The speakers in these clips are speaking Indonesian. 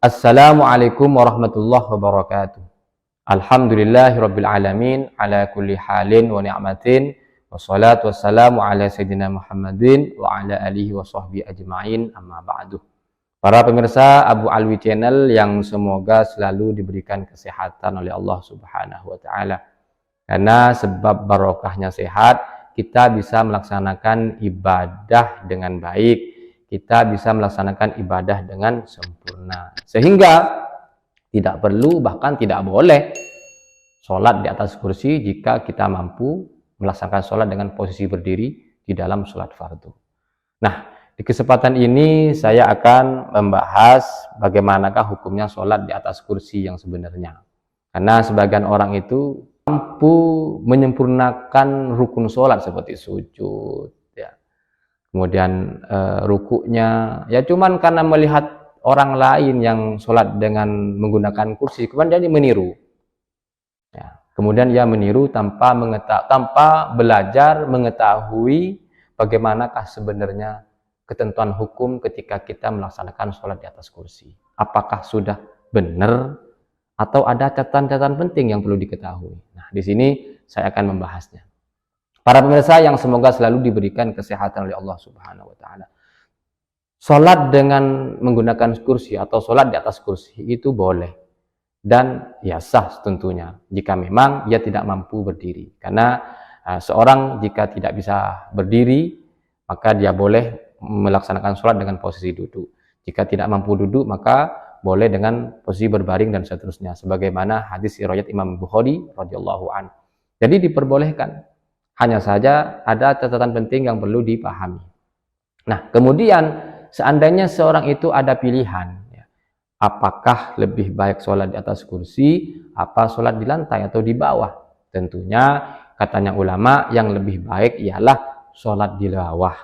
Assalamualaikum warahmatullahi wabarakatuh. Alhamdulillahirabbil alamin ala kulli halin wa ni'matin wassalatu wassalamu ala sayyidina Muhammadin wa ala alihi wa sahbihi ajma'in, amma ba'du. Para pemirsa Abu Alwi Channel yang semoga selalu diberikan kesehatan oleh Allah Subhanahu wa taala. Karena sebab barokahnya sehat, kita bisa melaksanakan ibadah dengan baik. Kita bisa melaksanakan ibadah dengan sempurna, sehingga tidak perlu, bahkan tidak boleh sholat di atas kursi jika kita mampu melaksanakan sholat dengan posisi berdiri di dalam sholat fardu. Nah, di kesempatan ini saya akan membahas bagaimanakah hukumnya sholat di atas kursi yang sebenarnya. Karena sebagian orang itu mampu menyempurnakan rukun sholat seperti sujud, kemudian rukuknya, ya cuman karena melihat orang lain yang sholat dengan menggunakan kursi, kemudian dia meniru. Ya, kemudian dia meniru tanpa belajar mengetahui bagaimanakah sebenarnya ketentuan hukum ketika kita melaksanakan sholat di atas kursi. Apakah sudah benar atau ada catatan-catatan penting yang perlu diketahui. Nah, di sini saya akan membahasnya. Para pemirsa yang semoga selalu diberikan kesehatan oleh Allah Subhanahu wa taala. Salat dengan menggunakan kursi atau salat di atas kursi itu boleh dan ya sah tentunya jika memang ia tidak mampu berdiri. Karena seorang jika tidak bisa berdiri, maka dia boleh melaksanakan salat dengan posisi duduk. Jika tidak mampu duduk, maka boleh dengan posisi berbaring dan seterusnya, sebagaimana hadis riwayat Imam Bukhari radhiyallahu anhu. Jadi diperbolehkan. Hanya saja ada catatan penting yang perlu dipahami. Nah, kemudian seandainya seorang itu ada pilihan, apakah lebih baik sholat di atas kursi, apa sholat di lantai atau di bawah? Tentunya katanya ulama yang lebih baik ialah sholat di bawah,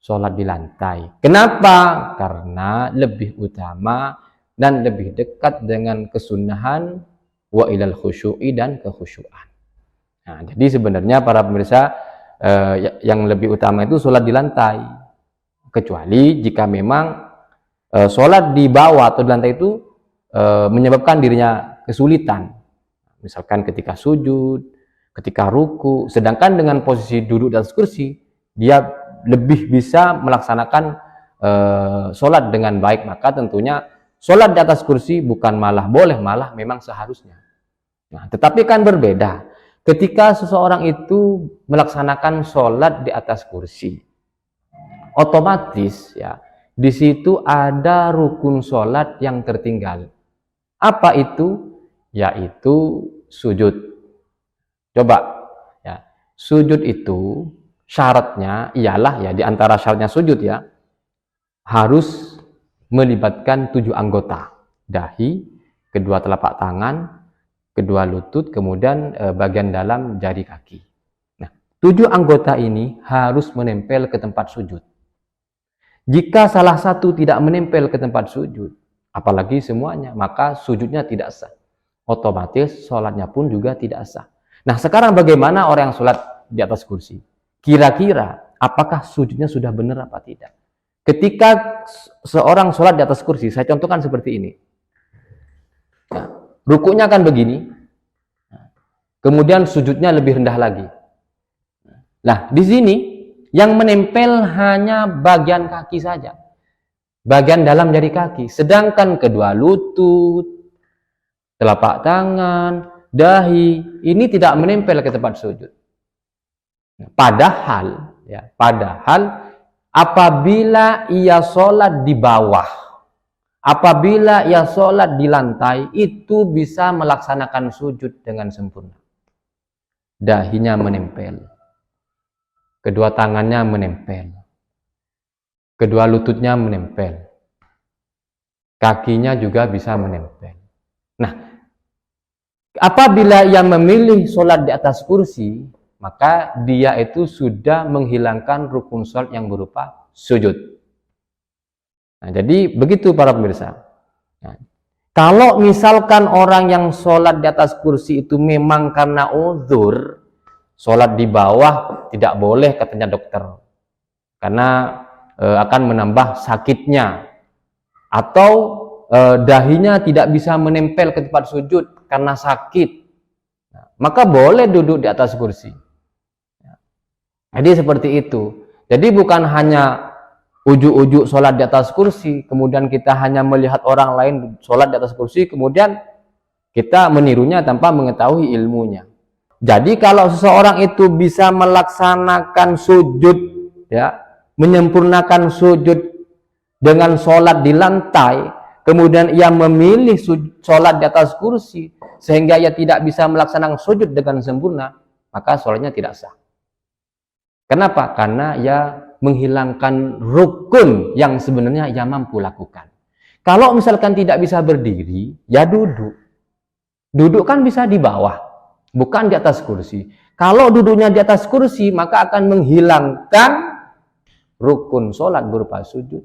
sholat di lantai. Kenapa? Karena lebih utama dan lebih dekat dengan kesunahan wa ilal khusyu'i dan kekhusyu'an. Nah, jadi sebenarnya para pemirsa yang lebih utama itu sholat di lantai, kecuali jika memang sholat di bawah atau di lantai itu menyebabkan dirinya kesulitan, misalkan ketika sujud, ketika ruku, sedangkan dengan posisi duduk di atas kursi dia lebih bisa melaksanakan sholat dengan baik, maka tentunya sholat di atas kursi bukan malah boleh, malah memang seharusnya. Nah, tetapi kan berbeda ketika seseorang itu melaksanakan sholat di atas kursi, otomatis ya di situ ada rukun sholat yang tertinggal. Apa itu? Yaitu sujud. Coba ya, sujud itu syaratnya ialah ya, di antara syaratnya sujud ya, harus melibatkan 7 anggota: dahi, kedua telapak tangan, kedua lutut, kemudian bagian dalam jari kaki. Nah, 7 anggota ini harus menempel ke tempat sujud. Jika salah satu tidak menempel ke tempat sujud, apalagi semuanya, maka sujudnya tidak sah. Otomatis sholatnya pun juga tidak sah. Nah, sekarang bagaimana orang yang sholat di atas kursi? Kira-kira apakah sujudnya sudah benar apa tidak? Ketika seorang sholat di atas kursi, saya contohkan seperti ini. Nah, rukuknya kan begini, kemudian sujudnya lebih rendah lagi. Nah, di sini yang menempel hanya bagian kaki saja, bagian dalam jari kaki, sedangkan kedua lutut, telapak tangan, dahi ini tidak menempel ke tempat sujud. Padahal apabila ia sholat di bawah, apabila ia sholat di lantai, itu bisa melaksanakan sujud dengan sempurna. Dahinya menempel, kedua tangannya menempel, kedua lututnya menempel, kakinya juga bisa menempel. Nah, apabila ia memilih sholat di atas kursi, maka dia itu sudah menghilangkan rukun sholat yang berupa sujud. Nah, jadi begitu para pemirsa. Nah, kalau misalkan orang yang sholat di atas kursi itu memang karena uzur, sholat di bawah tidak boleh katanya dokter, karena akan menambah sakitnya, atau dahinya tidak bisa menempel ke tempat sujud karena sakit, maka boleh duduk di atas kursi. Jadi seperti itu. Jadi bukan hanya ujuk-ujuk sholat di atas kursi, kemudian kita hanya melihat orang lain sholat di atas kursi, kemudian kita menirunya tanpa mengetahui ilmunya. Jadi kalau seseorang itu bisa melaksanakan sujud, ya, menyempurnakan sujud dengan sholat di lantai, kemudian ia memilih sholat di atas kursi, sehingga ia tidak bisa melaksanakan sujud dengan sempurna, maka sholatnya tidak sah. Kenapa? Karena ia menghilangkan rukun yang sebenarnya ia mampu lakukan. Kalau misalkan tidak bisa berdiri, ya duduk. Duduk kan bisa di bawah, bukan di atas kursi. Kalau duduknya di atas kursi, maka akan menghilangkan rukun sholat berupa sujud.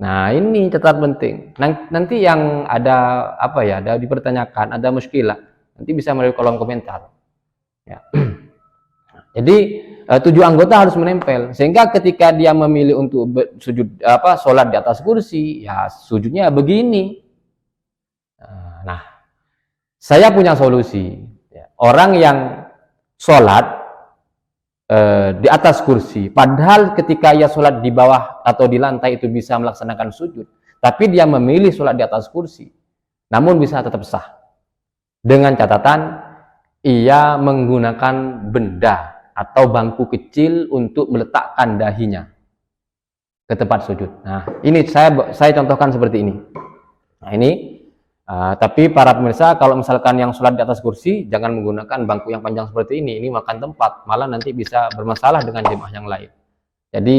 Nah, ini catatan penting. Nanti yang ada apa ya, ada dipertanyakan, ada muskilah, nanti bisa melalui kolom komentar. Ya. Jadi 7 anggota harus menempel, sehingga ketika dia memilih untuk sujud sholat di atas kursi, ya sujudnya begini. Nah, saya punya solusi. Orang yang sholat di atas kursi, padahal ketika ia sholat di bawah atau di lantai itu bisa melaksanakan sujud, tapi dia memilih sholat di atas kursi, namun bisa tetap sah. Dengan catatan ia menggunakan benda atau bangku kecil untuk meletakkan dahinya ke tempat sujud. Nah, ini saya contohkan seperti ini. Nah, ini tapi para pemirsa, kalau misalkan yang sholat di atas kursi, jangan menggunakan bangku yang panjang seperti ini makan tempat, malah nanti bisa bermasalah dengan jemaah yang lain. Jadi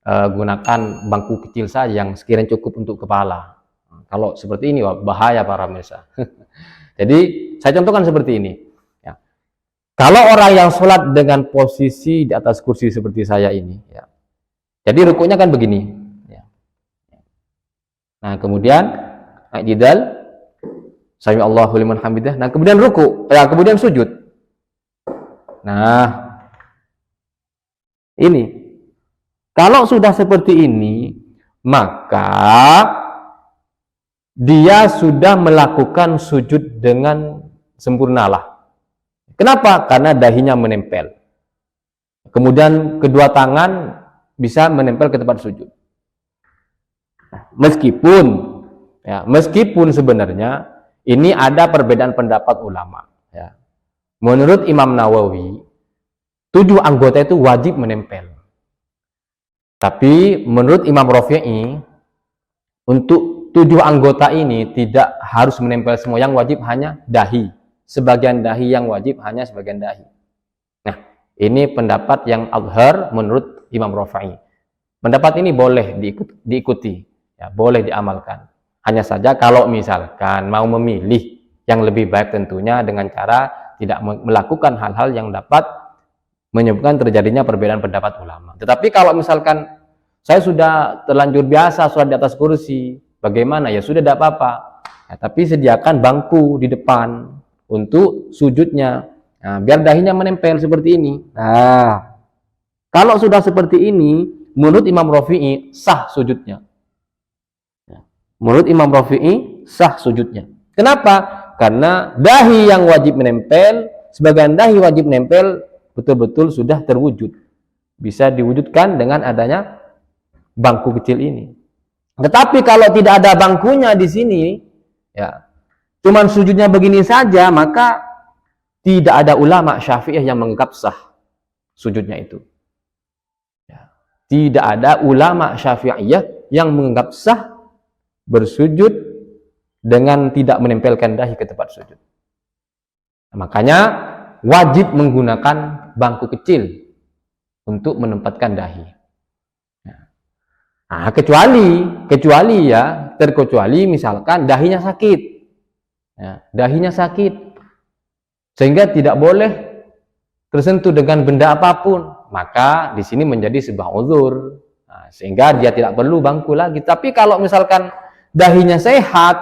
gunakan bangku kecil saja yang sekiranya cukup untuk kepala. Nah, kalau seperti ini bahaya para pemirsa. Jadi saya contohkan seperti ini. Kalau orang yang sholat dengan posisi di atas kursi seperti saya ini, ya, jadi rukuknya kan begini. Ya. Nah, kemudian i'tidal, sami Allahu liman hamidah. Nah, kemudian ruku, ya, kemudian sujud. Nah, ini. Kalau sudah seperti ini, maka dia sudah melakukan sujud dengan sempurnalah. Kenapa? Karena dahinya menempel. Kemudian kedua tangan bisa menempel ke tempat sujud. Meskipun sebenarnya ini ada perbedaan pendapat ulama. Ya. Menurut Imam Nawawi, 7 anggota itu wajib menempel. Tapi menurut Imam Rafi'i, untuk 7 anggota ini tidak harus menempel semua, yang wajib hanya dahi. Sebagian dahi yang wajib hanya sebagian dahi. Nah, ini pendapat yang azhar menurut Imam Rafi'i. Pendapat ini boleh diikuti, ya, boleh diamalkan. Hanya saja kalau misalkan mau memilih yang lebih baik tentunya dengan cara tidak melakukan hal-hal yang dapat menyebabkan terjadinya perbedaan pendapat ulama. Tetapi kalau misalkan saya sudah terlanjur biasa sholat di atas kursi, bagaimana? Ya sudah, tidak apa-apa. Ya, tapi sediakan bangku di depan untuk sujudnya, nah, biar dahinya menempel seperti ini. Nah, kalau sudah seperti ini, menurut Imam Rafi'i sah sujudnya. Menurut Imam Rafi'i sah sujudnya. Kenapa? Karena dahi yang wajib menempel, sebagian dahi wajib menempel betul-betul sudah terwujud. Bisa diwujudkan dengan adanya bangku kecil ini. Tetapi kalau tidak ada bangkunya di sini, ya, cuman sujudnya begini saja, maka tidak ada ulama Syafi'iyah yang menganggap sah sujudnya itu. Ya. Tidak ada ulama Syafi'iyah yang menganggap sah bersujud dengan tidak menempelkan dahi ke tempat sujud. Makanya wajib menggunakan bangku kecil untuk menempatkan dahi. Nah, terkecuali misalkan dahinya sakit. Ya, dahinya sakit sehingga tidak boleh tersentuh dengan benda apapun, maka di sini menjadi sebuah uzur, nah, sehingga dia tidak perlu bangku lagi. Tapi kalau misalkan dahinya sehat,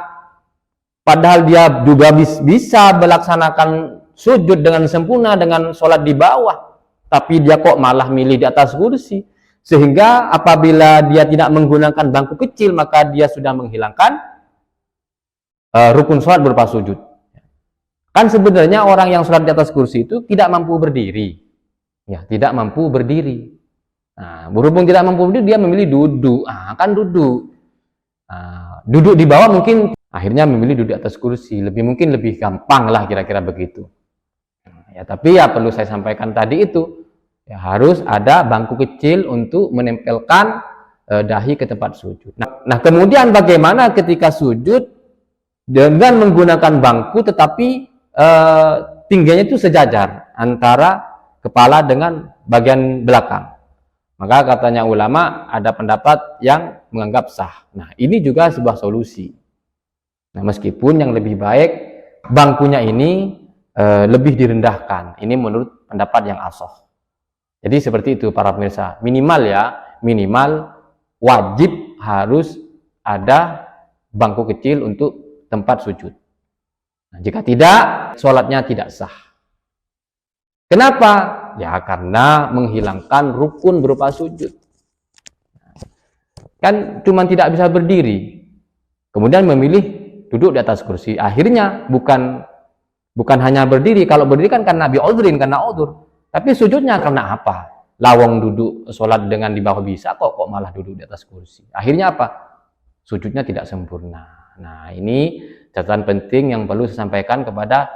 padahal dia juga bisa melaksanakan sujud dengan sempurna dengan sholat di bawah, tapi dia kok malah milih di atas kursi, sehingga apabila dia tidak menggunakan bangku kecil, maka dia sudah menghilangkan rukun sholat berupa sujud. Kan sebenarnya orang yang sholat di atas kursi itu tidak mampu berdiri. Ya, tidak mampu berdiri. Nah, berhubung tidak mampu berdiri, dia memilih duduk. Kan duduk. Duduk di bawah mungkin akhirnya memilih duduk di atas kursi. Mungkin lebih gampang lah kira-kira begitu. Ya, tapi ya perlu saya sampaikan tadi itu. Ya, harus ada bangku kecil untuk menempelkan dahi ke tempat sujud. Nah, kemudian bagaimana ketika sujud dengan menggunakan bangku tetapi tingginya itu sejajar antara kepala dengan bagian belakang. Maka katanya ulama ada pendapat yang menganggap sah. Nah, ini juga sebuah solusi. Nah, meskipun yang lebih baik bangkunya ini lebih direndahkan. Ini menurut pendapat yang ashah. Jadi seperti itu para pemirsa. Minimal wajib harus ada bangku kecil untuk tempat sujud. Nah, jika tidak, sholatnya tidak sah. Kenapa? Ya karena menghilangkan rukun berupa sujud. Kan cuma tidak bisa berdiri. Kemudian memilih duduk di atas kursi. Akhirnya bukan hanya berdiri. Kalau berdiri kan karena karena udzur. Tapi sujudnya karena apa? Lawang duduk sholat dengan di bawah bisa kok malah duduk di atas kursi. Akhirnya apa? Sujudnya tidak sempurna. Nah, ini catatan penting yang perlu saya sampaikan kepada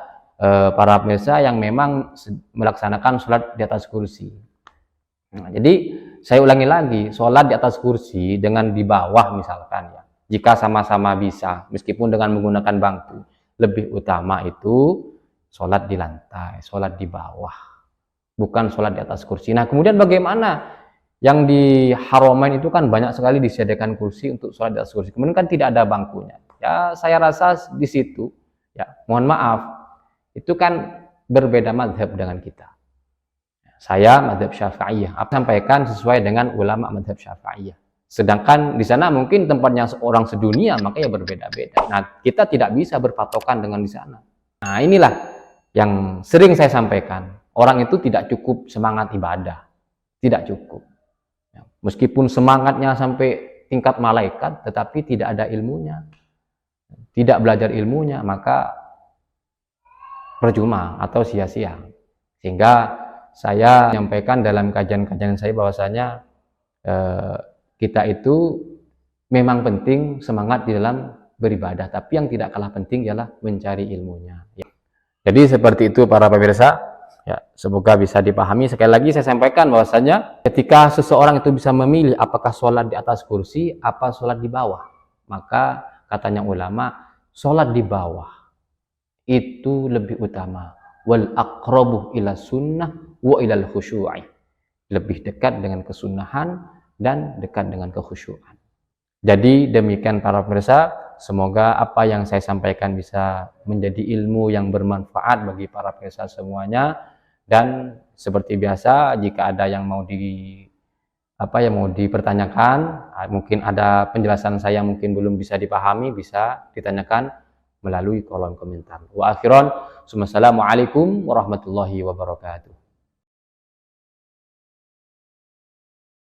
para pemirsa yang memang melaksanakan sholat di atas kursi. Nah, jadi saya ulangi lagi, sholat di atas kursi dengan di bawah misalkan ya, jika sama-sama bisa, meskipun dengan menggunakan bangku, lebih utama itu sholat di lantai, sholat di bawah, bukan sholat di atas kursi. Nah, kemudian bagaimana? Yang di Haramain itu kan banyak sekali disediakan kursi untuk sholat di atas kursi, kemudian kan tidak ada bangkunya. Ya, saya rasa di situ, ya, mohon maaf, itu kan berbeda mazhab dengan kita. Saya mazhab Syafi'iyah, aku sampaikan sesuai dengan ulama mazhab Syafi'iyah. Sedangkan di sana mungkin tempatnya orang sedunia, maka ya berbeda-beda. Nah, kita tidak bisa berpatokan dengan di sana. Nah, inilah yang sering saya sampaikan. Orang itu tidak cukup semangat ibadah, tidak cukup. Meskipun semangatnya sampai tingkat malaikat, tetapi tidak ada ilmunya, tidak belajar ilmunya, maka percuma atau sia-sia. Sehingga saya menyampaikan dalam kajian-kajian saya bahwasanya kita itu memang penting semangat di dalam beribadah, tapi yang tidak kalah penting ialah mencari ilmunya. Ya. Jadi seperti itu para pemirsa. Ya, semoga bisa dipahami. Sekali lagi saya sampaikan bahwasanya ketika seseorang itu bisa memilih apakah sholat di atas kursi, apa sholat di bawah, maka katanya ulama, sholat di bawah itu lebih utama. Wal aqrabu ila sunnah wa ilal khusyu'i. Lebih dekat dengan kesunahan dan dekat dengan kekhusyuan. Jadi demikian para pemirsa, semoga apa yang saya sampaikan bisa menjadi ilmu yang bermanfaat bagi para pemirsa semuanya. Dan seperti biasa, jika ada yang mau dipertanyakan, mungkin ada penjelasan saya mungkin belum bisa dipahami, bisa ditanyakan melalui kolom komentar. Wa akhiran, assalamualaikum warahmatullahi wabarakatuh.